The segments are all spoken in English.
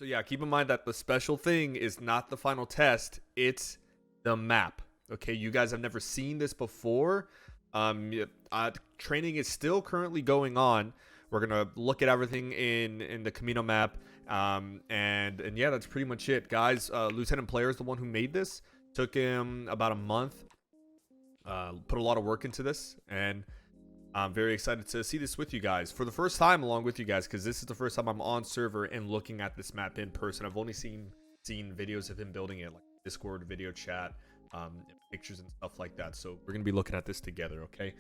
So yeah, keep in mind that the special thing is not the final test, it's the map. Okay, you guys have never seen this before. Training is still currently going on. We're gonna look at everything in the Kamino map. And yeah, that's pretty much it, guys. Lieutenant Player is the one who made this. Took him about a month. Put a lot of work into this, and I'm very excited to see this with you guys for the first time along with you guys, because this is the first time I'm on server and looking at this map in person. I've only seen videos of him building it, like Discord video chat, pictures and stuff like that. So we're gonna be looking at this together, okay?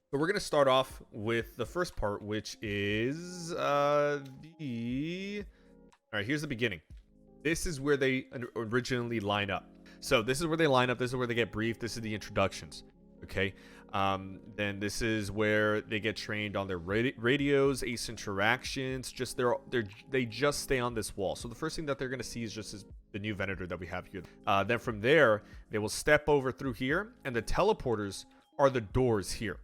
So we're gonna start off with the first part, which is all right, here's the beginning. This is where they originally line up. So this is where they line up. This is where they get briefed. This is the introductions. Okay. Then this is where they get trained on their radios, ace interactions. Just they just stay on this wall. So the first thing that they're gonna see is just the new Venator that we have here. Then from there, they will step over through here, and the teleporters are the doors here.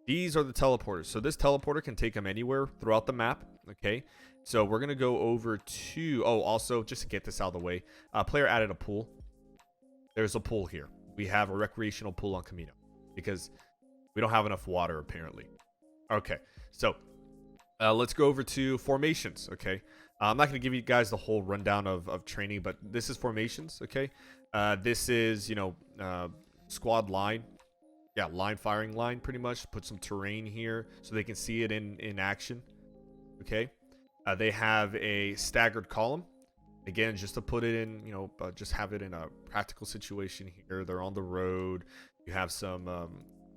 These are the teleporters. So this teleporter can take them anywhere throughout the map. Okay. So we're gonna go over to also just to get this out of the way, player added a pool. There's a pool here. We have a recreational pool on Kamino because we don't have enough water apparently. Okay, so let's go over to formations. Okay, I'm not going to give you guys the whole rundown of training, but this is formations. Okay, this is squad line. Yeah, line firing line pretty much. Put some terrain here so they can see it in action. Okay, they have a staggered column. Again, just to put it in, just have it in a practical situation here. They're on the road. You have some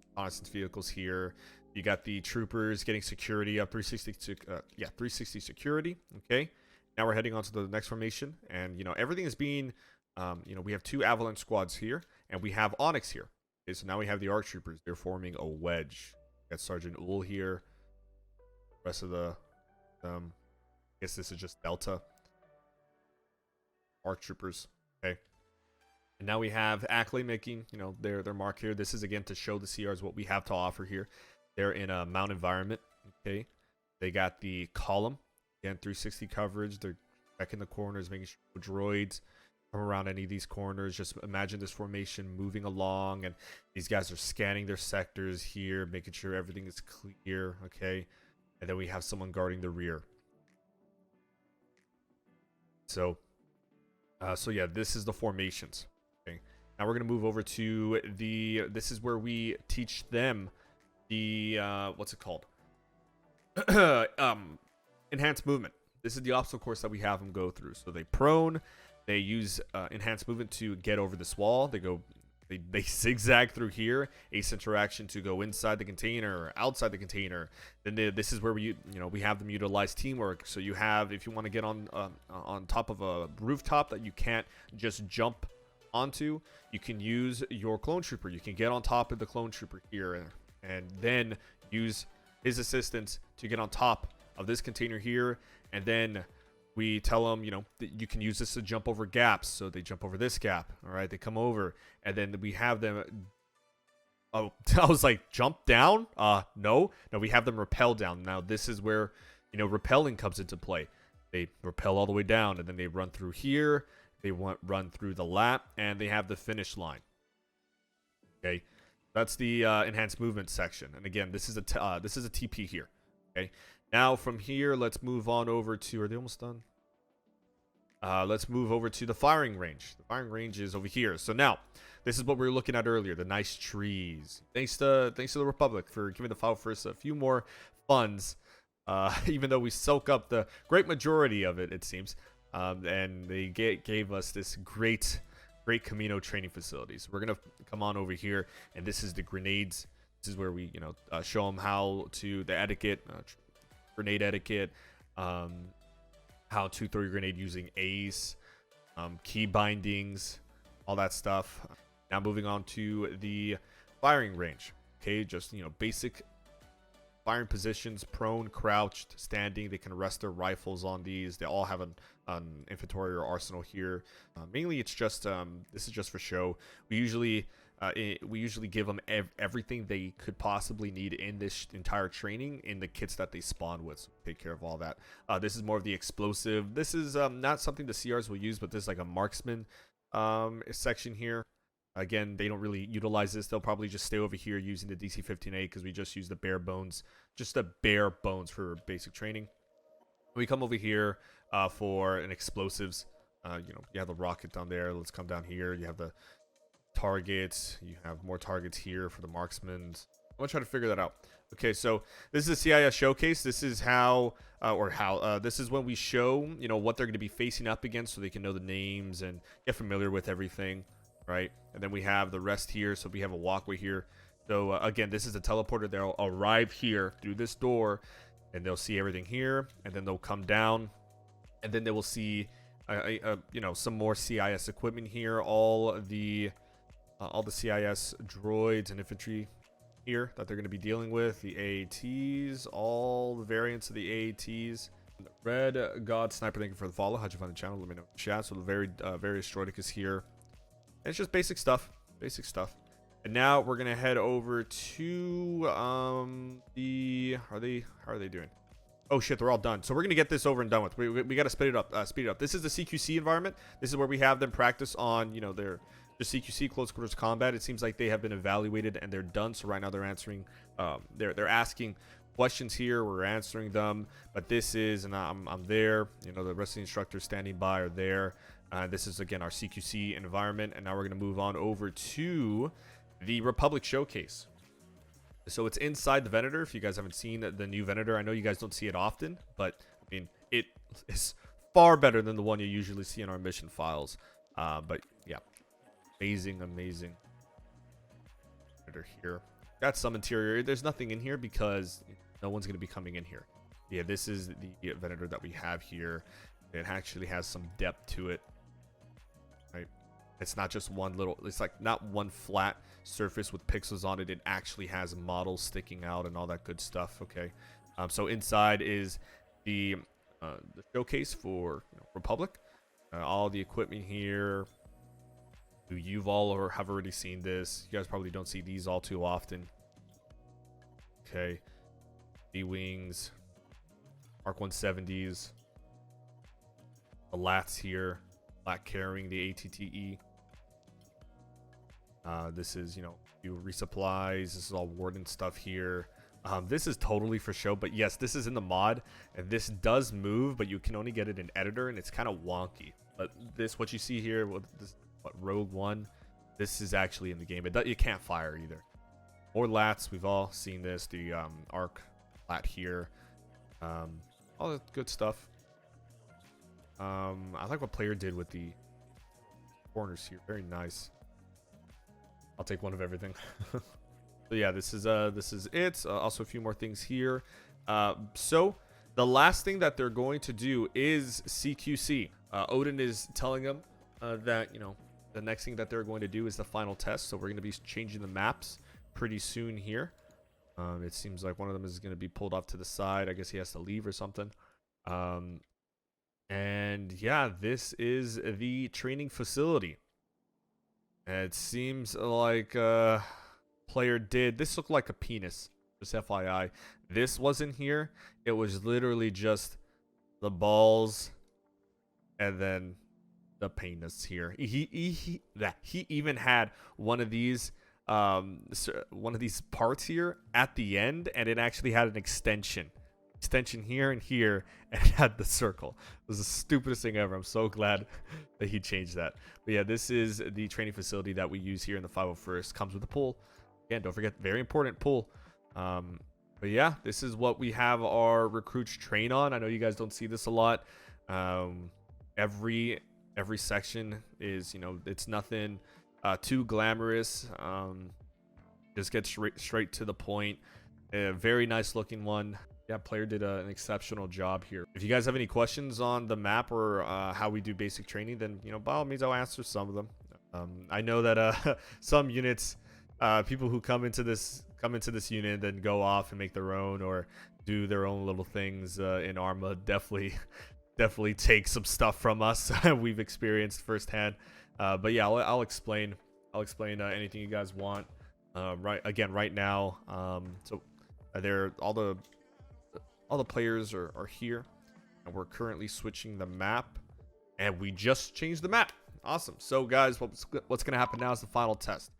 reconnaissance vehicles here. You got the troopers getting security up 360 360 security. Okay. Now we're heading on to the next formation, and everything is being we have two avalanche squads here, and we have Onyx here. Okay, so now we have the ARC troopers. They're forming a wedge. Got Sergeant Uhl here. Rest of the I guess this is just Delta. ARC troopers. Okay, and now we have Ackley making their mark here. This is again to show the CRs what we have to offer here. They're in a mount environment. Okay, they got the column, again 360 coverage. They're checking the corners, making sure droids come around any of these corners. Just imagine this formation moving along, and these guys are scanning their sectors here, making sure everything is clear. Okay, and then we have someone guarding the rear. So yeah, this is the formations. Okay, now we're gonna move over to this is where we teach them the what's it called? Enhanced movement. This is the obstacle course that we have them go through. So they prone, they use enhanced movement to get over this wall. They zigzag through here, ace interaction to go inside the container or outside the container. Then this is where we have them utilize teamwork. So you have, if you want to get on top of a rooftop that you can't just jump onto, you can use your clone trooper. You can get on top of the clone trooper here, and then use his assistance to get on top of this container here, and then we tell them, that you can use this to jump over gaps. So they jump over this gap. All right, they come over, and then we have them. Oh, I was like, jump down? No, we have them rappel down. Now this is where, rappelling comes into play. They rappel all the way down, and then they run through here. They run through the lap, and they have the finish line. Okay, that's the enhanced movement section. And again, this is a TP here. Okay. Now from here, let's move on over to, are they almost done? Let's move over to the firing range. The firing range is over here. So now, this is what we were looking at earlier, the nice trees. Thanks to the Republic for giving the File First a few more funds, even though we soak up the great majority of it seems. And they gave us this great Kamino training facilities. We're going to come on over here, and this is the grenades. This is where we, show them how to, the etiquette, grenade etiquette, how to throw your grenade using ace, key bindings, all that stuff. Now moving on to the firing range. Okay, just basic firing positions: prone, crouched, standing. They can rest their rifles on these. They all have an inventory or arsenal here. Mainly, it's just this is just for show. We usually we usually give them everything they could possibly need in this entire training in the kits that they spawn with. So take care of all that. This is more of the explosive. This is not something the CRs will use, but this is like a marksman section here. Again, they don't really utilize this. They'll probably just stay over here using the DC-15A because we just use the bare bones, just the bare bones for basic training. We come over here for an explosives. You have the rocket down there. Let's come down here. You have the targets. You have more targets here for the marksmen. I'm gonna try to figure that out. Okay, so this is a CIS showcase. This is how this is when we show what they're going to be facing up against, so they can know the names and get familiar with everything, right? And then we have the rest here, so we have a walkway here. So again, this is a teleporter. They'll arrive here through this door, and they'll see everything here, and then they'll come down, and then they will see some more CIS equipment here. All the CIS droids and infantry here that they're going to be dealing with, the AATs, all the variants of the AATs. Red God Sniper, thank you for the follow. How'd you find the channel? Let me know in the chat. So the various droidicus is here. And it's just basic stuff. And now we're gonna head over to how are they doing? Oh shit, they're all done. So we're gonna get this over and done with. We gotta speed it up. This is the CQC environment. This is where we have them practice on their CQC, close quarters combat. It seems like they have been evaluated and they're done. So right now they're answering, they're asking questions here. We're answering them. But this is, and I'm there. The rest of the instructors standing by are there. This is again our CQC environment, and now we're gonna move on over to the Republic Showcase. So it's inside the Venator. If you guys haven't seen the new Venator, I know you guys don't see it often, but I mean it is far better than the one you usually see in our mission files. But yeah, amazing Venator here. Got some interior. There's nothing in here because no one's going to be coming in here. Yeah, this is the Venator that we have here. It actually has some depth to it. Right? It's not just one little, it's like not one flat surface with pixels on it. It actually has models sticking out and all that good stuff. Okay. So inside is the showcase for Republic. All the equipment here. You've all have already seen this. You guys probably don't see these all too often. Okay. B-Wings. Mark 170s. The LATs here. LAT carrying the ATTE. This is, resupplies. This is all Warden stuff here. This is totally for show, but yes, this is in the mod, and this does move, but you can only get it in editor, and it's kind of wonky. But what you see here, Rogue One, this is actually in the game. You can't fire either. More LATs, we've all seen this. The ARC LAT here. All the good stuff. I like what player did with the corners here. Very nice. I'll take one of everything. So yeah, this is it. Also a few more things here. So the last thing that they're going to do is CQC. Odin is telling them that the next thing that they're going to do is the final test. So we're going to be changing the maps pretty soon here. It seems like one of them is going to be pulled off to the side. I guess he has to leave or something. And yeah, this is the training facility. It seems like player did. This looked like a penis. Just FYI. This wasn't here. It was literally just the balls and then the penis here. He even had one of these parts here at the end, and it actually had an extension here and here, and it had the circle. It was the stupidest thing ever. I'm so glad that he changed that. But yeah, this is the training facility that we use here in the 501st. Comes with a pool. Again, don't forget, very important pool. But yeah, this is what we have our recruits train on. I know you guys don't see this a lot. Every section is, it's nothing too glamorous. Just get straight to the point. A very nice looking one. Yeah, player did an exceptional job here. If you guys have any questions on the map or how we do basic training, then by all means I'll answer some of them. I know that some units, people who come into this unit then go off and make their own or do their own little things in Arma. Definitely take some stuff from us. We've experienced firsthand. But yeah, I'll explain I'll explain anything you guys want. Right now, so all the players are here, and we're currently switching the map, and we just changed the map. Awesome. So guys, what's gonna happen now is the final test.